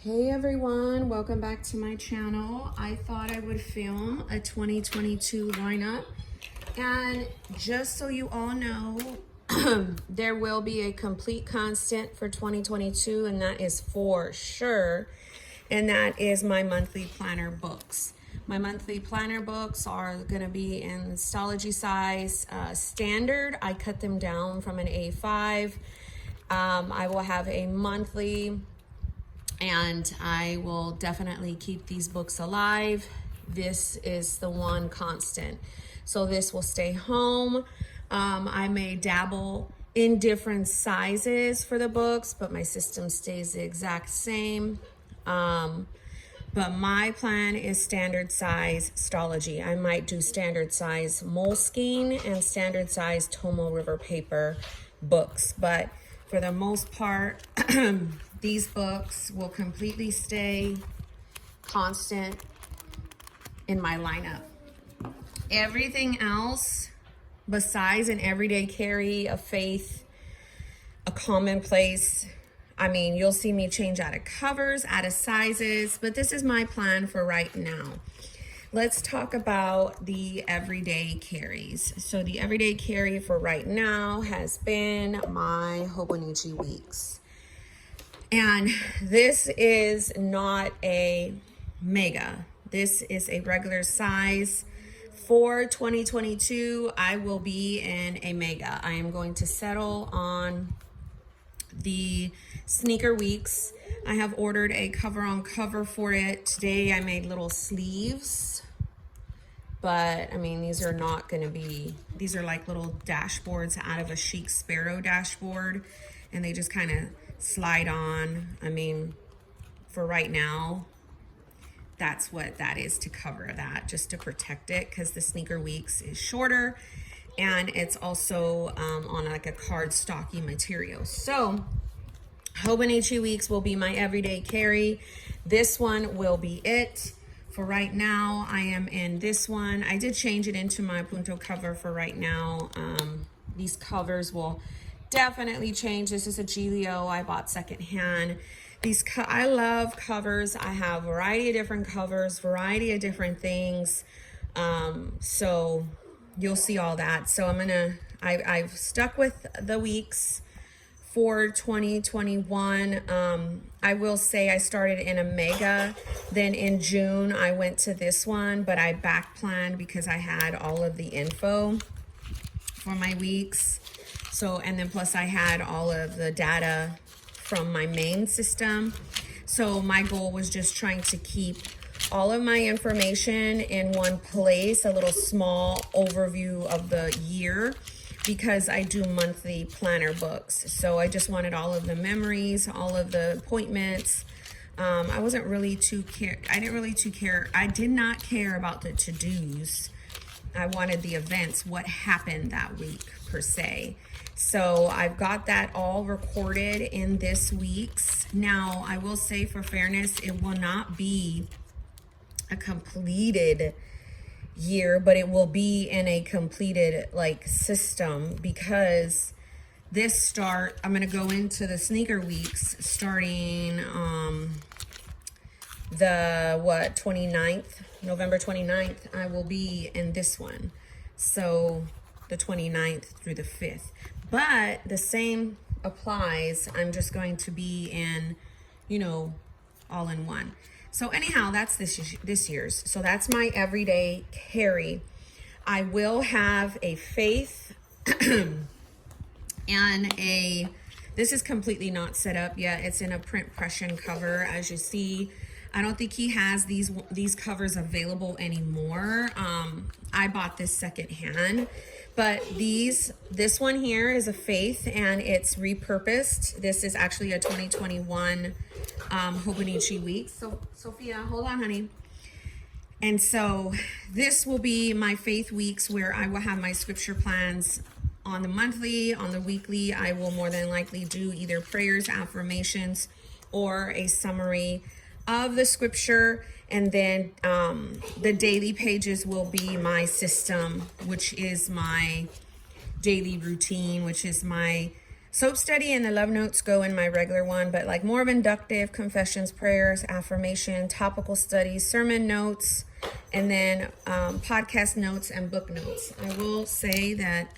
Hey everyone, welcome back to my channel. I thought I would film a 2022 lineup, and just so you all know, there will be a complete constant for 2022, and that is for sure, and that is my monthly planner books. My monthly planner books are going to be in Stology size standard. I cut them down from an A5. I will have a monthly, and I will definitely keep these books alive. This is the one constant. So this will stay home. I may dabble in different sizes for the books, but my system stays the exact same. But my plan is standard size Stology. I might do standard size Moleskine and standard size Tomo River paper books, but for the most part, these books will completely stay constant in my lineup. Everything else, besides an everyday carry, a faith, a commonplace, I mean, you'll see me change out of covers, out of sizes, but this is my plan for right now. Let's talk about the everyday carries. So the everyday carry for right now has been my Hobonichi weeks. And this is not a mega. This is a regular size. For 2022, I will be in a mega. I am going to settle on the sneaker weeks. I have ordered a cover on cover for it. Today I made little sleeves, but I mean, these are not going to be, these are like little dashboards out of a Chic Sparrow dashboard, and they just kind of slide on. I mean, for right now, that's what that is, to cover that, just to protect it, because the sneaker weeks is shorter, and it's also on like a cardstocky material. So Hobonichi weeks will be my everyday carry. This one will be it. For right now, I am in this one. I did change it into my Punto cover for right now. These covers will definitely change. This is a Giglio I bought secondhand. I love covers. I have a variety of different covers, variety of different things. So you'll see all that. So I've stuck with the weeks for 2021. I will say I started in a mega, then in June I went to this one, but I back planned because I had all of the info for my weeks. So, and then plus I had all of the data from my main system. So my goal was just trying to keep all of my information in one place, a little small overview of the year, because I do monthly planner books. So I just wanted all of the memories, all of the appointments. I wasn't really too care. I did not care about the to-dos. I wanted the events, what happened that week per se. So I've got that all recorded in this week's. Now, I will say, for fairness, it will not be a completed year, but it will be in a completed like system, because I'm going to go into the sneaker weeks starting the 29th, November 29th. I will be in this one, so the 29th through the 5th, but the same applies. I'm just going to be in, all in one. So anyhow, that's this year's. So that's my everyday carry. I will have a faith and this is completely not set up yet. It's in a print Prussian cover, as you see. I don't think he has these covers available anymore. I bought this secondhand, but this one here is a faith, and it's repurposed. This is actually a 2021 Hobonichi week. So Sophia, hold on, honey. And so this will be my faith weeks, where I will have my scripture plans on the monthly. On the weekly, I will more than likely do either prayers, affirmations, or a summary of the scripture. And then the daily pages will be my system, which is my daily routine, which is my Soap study and the love notes go in my regular one, but like more of inductive, confessions, prayers, affirmation, topical studies, sermon notes, and then podcast notes and book notes. I will say that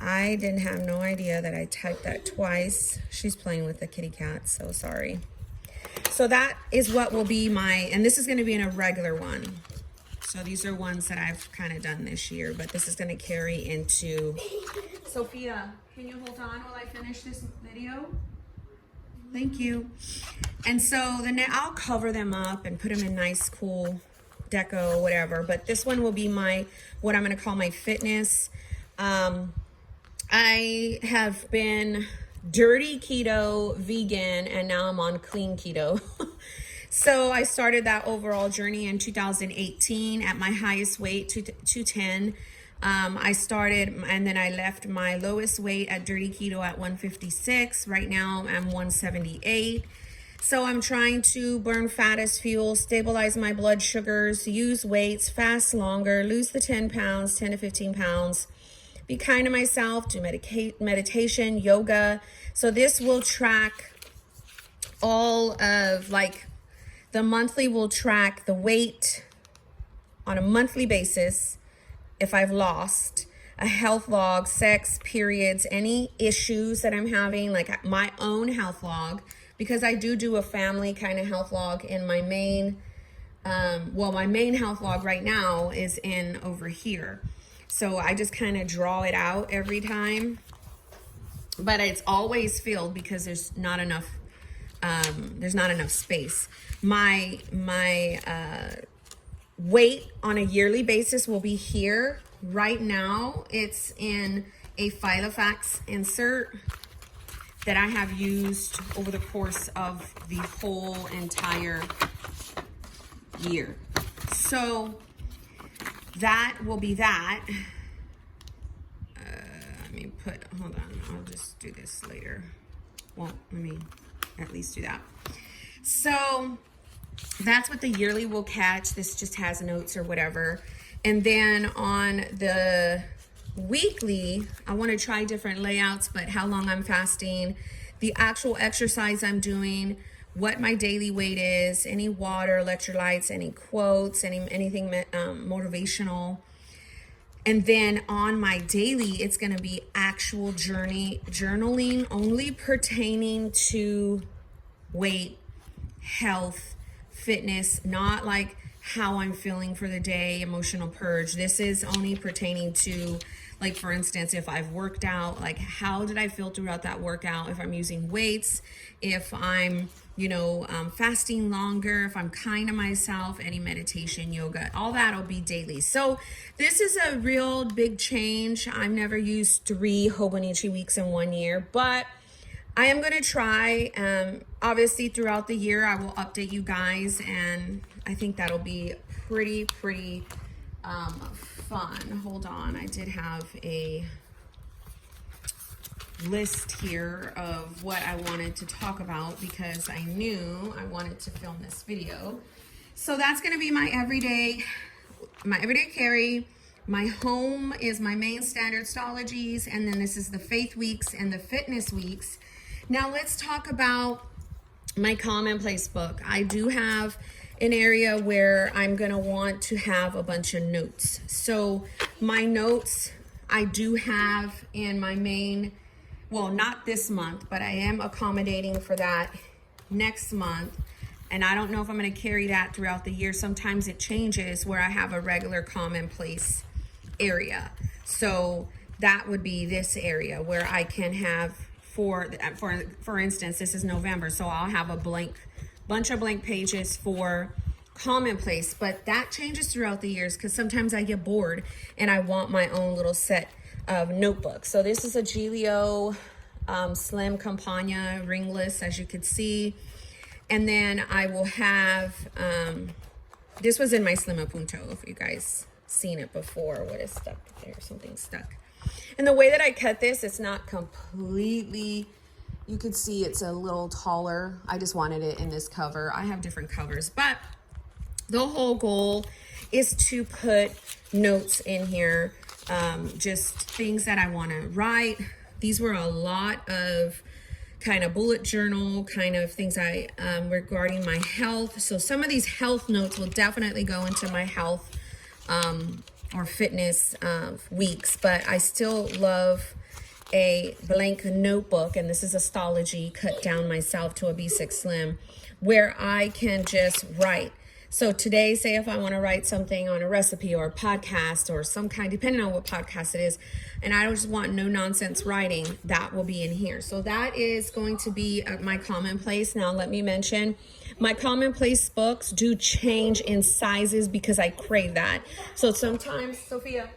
I didn't have no idea that I typed that twice. She's playing with the kitty cat, so sorry. So that is what will be my, and this is going to be in a regular one. So these are ones that I've kind of done this year, but this is going to carry into... Sophia, can you hold on while I finish this video? Thank you. And so then I'll cover them up and put them in nice, cool deco, whatever. But this one will be my, what I'm going to call my fitness. I have been dirty keto, vegan, and now I'm on clean keto. So I started that overall journey in 2018 at my highest weight, 210. I started, and then I left my lowest weight at dirty keto at 156. Right now I'm 178. So I'm trying to burn fat as fuel, stabilize my blood sugars, use weights, fast longer, lose the 10 pounds, 10 to 15 pounds, be kind to myself, do meditation, yoga. So this will track all of, like, the monthly will track the weight on a monthly basis. If I've lost, a health log, sex, periods, any issues that I'm having, like my own health log, because I do a family kind of health log in my main, my main health log right now is in over here. So I just kind of draw it out every time, but it's always filled because there's not enough space. My weight on a yearly basis will be here. Right now, it's in a Filofax insert that I have used over the course of the whole entire year. So that will be that. Hold on, I'll just do this later. Well, let me at least do that. So that's what the yearly will catch. This just has notes or whatever. And then on the weekly, I want to try different layouts, but how long I'm fasting, the actual exercise I'm doing, what my daily weight is, any water, electrolytes, any quotes, anything motivational. And then on my daily, it's going to be actual journaling only pertaining to weight, health, fitness, not like how I'm feeling for the day, emotional purge. This is only pertaining to, like, for instance, if I've worked out, like how did I feel throughout that workout? If I'm using weights, if I'm, fasting longer, if I'm kind to myself, any meditation, yoga, all that'll be daily. So this is a real big change. I've never used 3 Hobonichi weeks in 1 year, but I am going to try. Obviously, throughout the year, I will update you guys, and I think that'll be pretty fun. Hold on. I did have a list here of what I wanted to talk about because I knew I wanted to film this video. So that's going to be my everyday carry. My home is my main standard stologies, and then this is the faith weeks and the fitness weeks. Now let's talk about my Commonplace book. I do have an area where I'm going to want to have a bunch of notes. So my notes I do have in my main, well, not this month, but I am accommodating for that next month. And I don't know if I'm going to carry that throughout the year. Sometimes it changes where I have a regular Commonplace area. So that would be this area where I can have, for instance, this is November, so I'll have a bunch of blank pages for Commonplace, but that changes throughout the years because sometimes I get bored and I want my own little set of notebooks. So this is a Giglio Slim Campagna ringless, as you could see. And then I will have, this was in my Slim Apunto, if you guys seen it before. What is stuck there? Something stuck. And the way that I cut this, it's not completely, you could see it's a little taller. I just wanted it in this cover. I have different covers, but the whole goal is to put notes in here, just things that I want to write, these were a lot of kind of bullet journal kind of things regarding my health. So some of these health notes will definitely go into my health or fitness weeks, but I still love a blank notebook, and this is Astrology cut down myself to a B6 Slim, where I can just write. So today, say if I want to write something on a recipe or a podcast or some kind, depending on what podcast it is, and I just want no nonsense writing, that will be in here. So that is going to be my Commonplace. Now let me mention, my Commonplace books do change in sizes because I crave that. So sometimes, Sophia,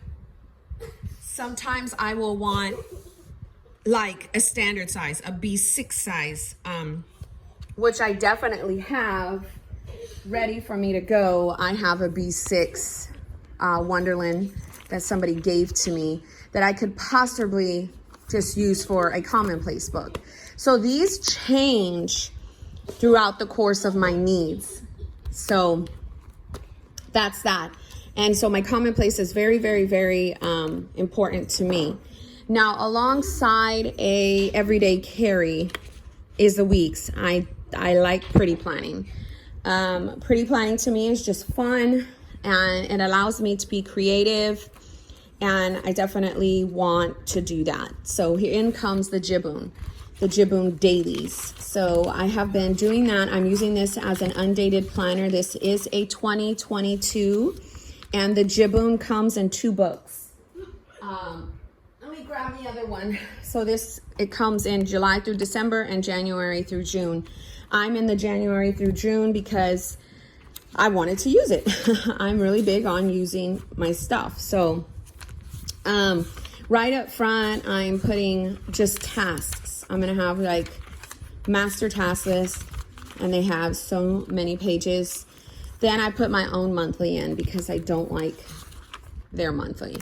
sometimes I will want like a standard size, a B6 size, which I definitely have ready for me to go. I have a B6 Wonderland that somebody gave to me that I could possibly just use for a Commonplace book. So these change throughout the course of my needs. So that's that. And so my Commonplace is very, very, very important to me. Now, alongside a everyday carry is the weeks. I like pretty planning. Pretty planning to me is just fun, and it allows me to be creative, and I definitely want to do that. So here comes the Jibboom dailies. So I have been doing that. I'm using this as an undated planner. This is a 2022, and the Jibboom comes in 2 books. Let me grab the other one. So it comes in July through December and January through June. I'm in the January through June because I wanted to use it. I'm really big on using my stuff. So right up front, I'm putting just tasks. I'm going to have like master task list, and they have so many pages. Then I put my own monthly in because I don't like their monthly.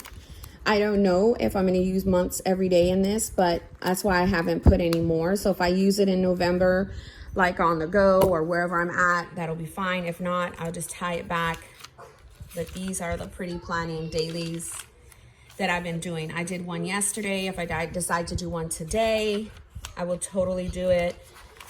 I don't know if I'm going to use months every day in this, but that's why I haven't put any more. So if I use it in November, like on the go or wherever I'm at, that'll be fine. If not, I'll just tie it back. But these are the pretty planning dailies that I've been doing. I did one yesterday. If I decide to do one today, I will totally do it.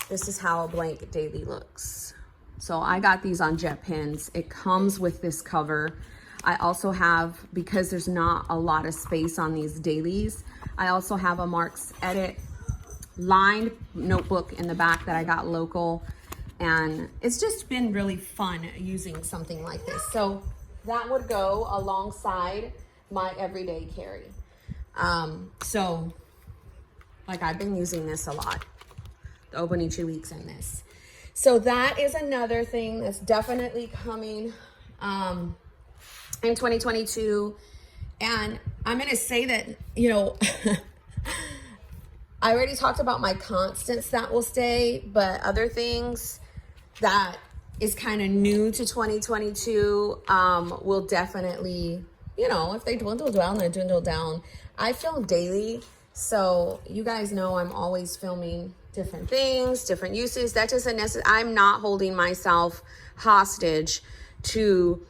This is how a blank daily looks. So I got these on jet pins. It comes with this cover. I also have, because there's not a lot of space on these dailies, I also have a Mark's Edit lined notebook in the back that I got local, and it's just been really fun using something like this. So that would go alongside my everyday carry. So like I've been using this a lot, the Obonichi weeks in this. So that is another thing that's definitely coming in 2022. And I'm gonna say that, you know, I already talked about my constants that will stay, but other things that is kind of new to 2022 will definitely, you know, if they dwindle down, they dwindle down. I film daily, so you guys know I'm always filming different things, different uses. That doesn't necessarily, I'm not holding myself hostage to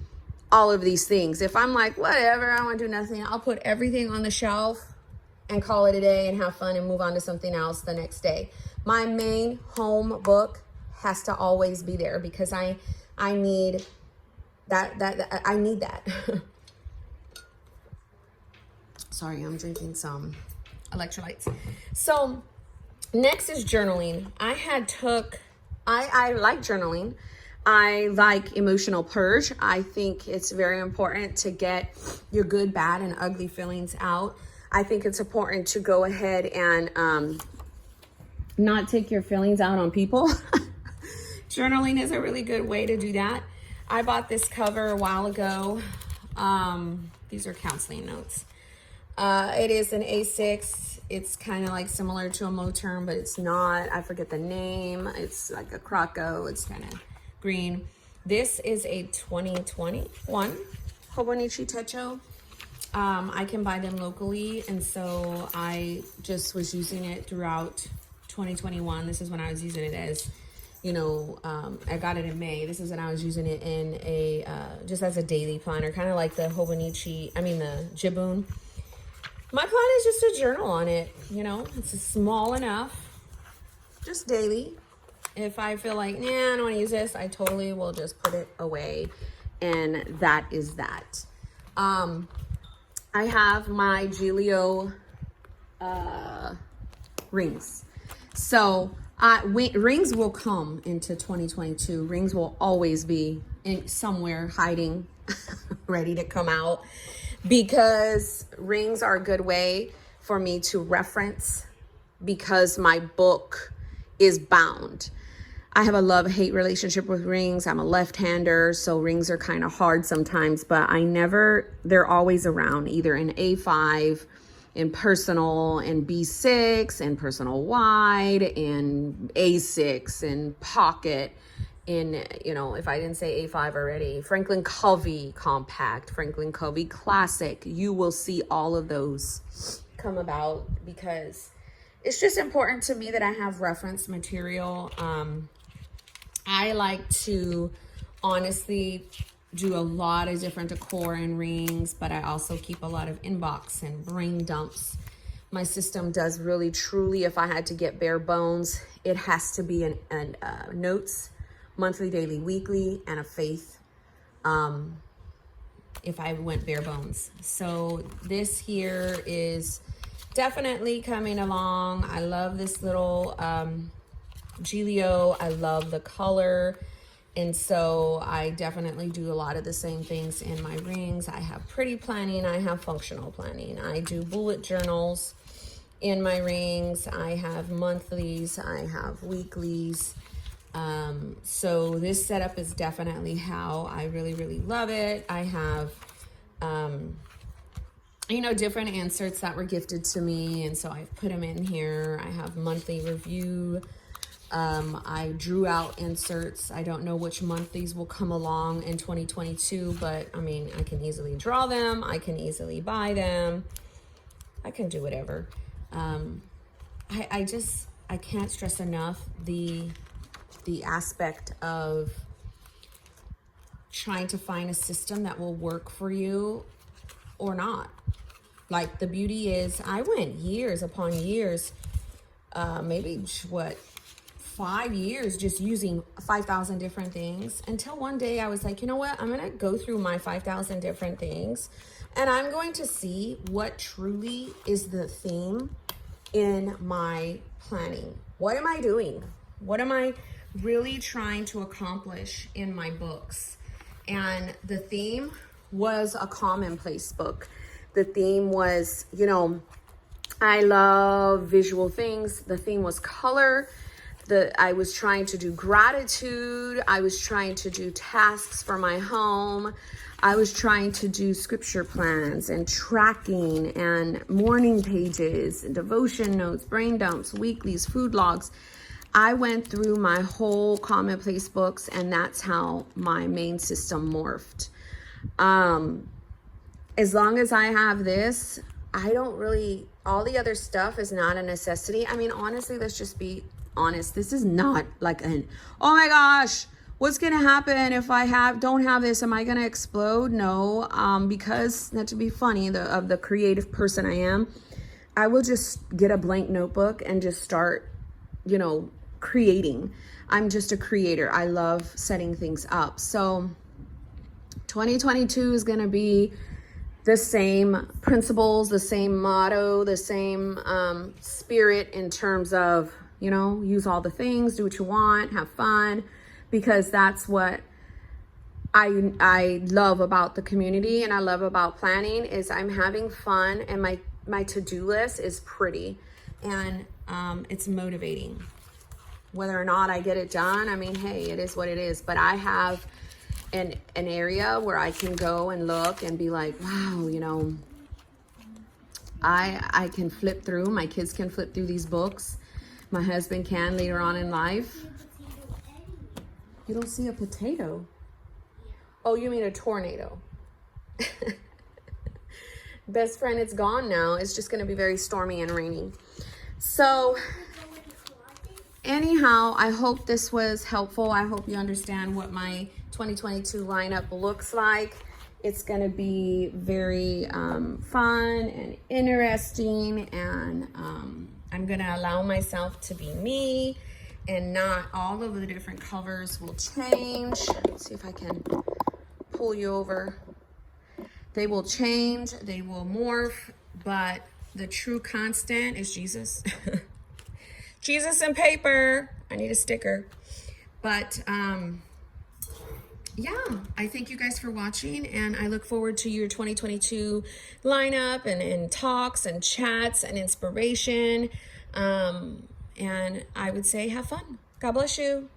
all of these things. If I'm like, whatever, I want to do nothing, I'll put everything on the shelf and call it a day and have fun and move on to something else the next day. My main home book has to always be there because I need that I need that. Sorry, I'm drinking some electrolytes. So next is journaling. I like journaling. I like emotional purge. I think it's very important to get your good, bad, and ugly feelings out. I think it's important to go ahead and not take your feelings out on people. Journaling is a really good way to do that. I bought this cover a while ago. These are counseling notes. It is an A6. It's kind of like similar to a Moterm, but it's not. I forget the name. It's like a Croco. It's kind of green. This is a 2021 Hobonichi Techo. I can buy them locally, and so I just was using it throughout 2021. This is when I was using it as, you know, I got it in May. This is when I was using it in a just as a daily planner, kind of like the Hobonichi, the Jibboom. My plan is just to journal on it, you know. It's small enough, just daily. If I feel like, nah, I don't want to use this, I totally will just put it away. And that is that. I have my Giglio rings. So rings will come into 2022. Rings will always be in somewhere hiding, ready to come out, because rings are a good way for me to reference, because my book is bound. I have a love-hate relationship with rings. I'm a left-hander, so rings are kind of hard sometimes, but they're always around, either in A5, in personal, in B6, in personal wide, in A6, in pocket, in, you know, if I didn't say A5 already, Franklin Covey compact, Franklin Covey classic. You will see all of those come about, because it's just important to me that I have reference material. I like to honestly do a lot of different decor and rings, but I also keep a lot of inbox and brain dumps. My system does really truly, if I had to get bare bones, it has to be an notes, monthly, daily, weekly, and a faith, if I went bare bones. So this here is definitely coming along. I love this little Giglio. I love the color. And so I definitely do a lot of the same things in my rings. I have pretty planning. I have functional planning. I do bullet journals in my rings. I have monthlies. I have weeklies. So this setup is definitely how I really, really love it. I have, you know, different inserts that were gifted to me. And so I've put them in here. I have monthly review. I drew out inserts. I don't know which month these will come along in 2022, but I mean, I can easily draw them. I can easily buy them. I can do whatever. I can't stress enough the aspect of trying to find a system that will work for you or not. Like, the beauty is, I went years upon years, maybe 5 years just using 5,000 different things, until one day I was like, you know what, I'm gonna go through my 5,000 different things and I'm going to see what truly is the theme in my planning. What am I doing? What am I really trying to accomplish in my books? And the theme was a commonplace book. The theme was, you know, I love visual things. The theme was color. I was trying to do gratitude. I was trying to do tasks for my home. I was trying to do scripture plans and tracking and morning pages, and devotion notes, brain dumps, weeklies, food logs. I went through my whole Commonplace books, and that's how my main system morphed. As long as I have this, I don't really, all the other stuff is not a necessity. I mean, honestly, let's just be honest. This is not like an, oh my gosh, what's gonna happen if I don't have this? Am I gonna explode? No, because, not to be funny, of the creative person I am, I will just get a blank notebook and just start, you know, creating. I'm just a creator. I love setting things up. So 2022 is gonna be the same principles, the same motto, the same spirit in terms of, you know, use all the things, do what you want, have fun, because that's what I love about the community and I love about planning, is I'm having fun, and my to-do list is pretty, and it's motivating. Whether or not I get it done, I mean, hey, it is what it is. But I have an area where I can go and look and be like, wow, you know, I can flip through, my kids can flip through these books. My husband can later on in life. You don't see a potato? Oh, you mean a tornado. Best friend, it's gone now. It's just going to be very stormy and rainy. So anyhow, I hope this was helpful. I hope you understand what my 2022 lineup looks like. It's going to be very fun and interesting, and I'm going to allow myself to be me, and not all of the different covers will change. Let's see if I can pull you over. They will change, they will morph, but the true constant is Jesus. Jesus and paper. I need a sticker. But yeah, I thank you guys for watching, and I look forward to your 2022 lineup and talks and chats and inspiration. And I would say have fun. God bless you.